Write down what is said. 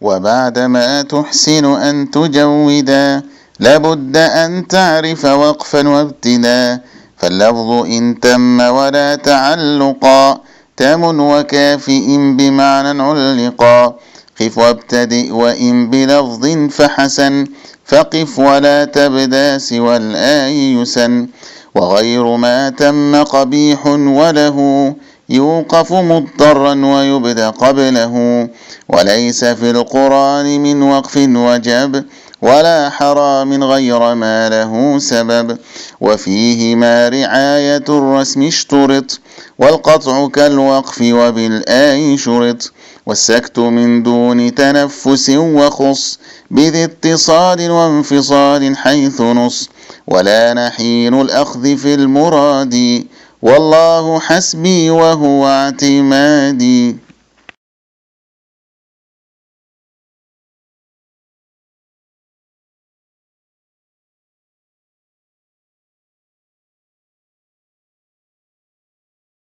وبعدما تحسن أن تجودا لابد أن تعرف وقفا وابتدا، فاللفظ إن تم ولا تعلقا تام وكافئ بمعنى علقا. قف وابتدئ وإن بلفظ فحسن، فقف ولا تبدا سوى الآي يسن. وغير ما تم قبيح وله يوقف مضطرا ويبدأ قبله. وليس في القرآن من وقف وجب ولا حرام غير ما له سبب. وفيهما رعاية الرسم اشترط، والقطع كالوقف وبالآي شرط. والسكت من دون تنفس وخص بذي اتصال وانفصال حيث نص. ولا نحين الأخذ في المراد، والله حسبي وهو اعتمادي.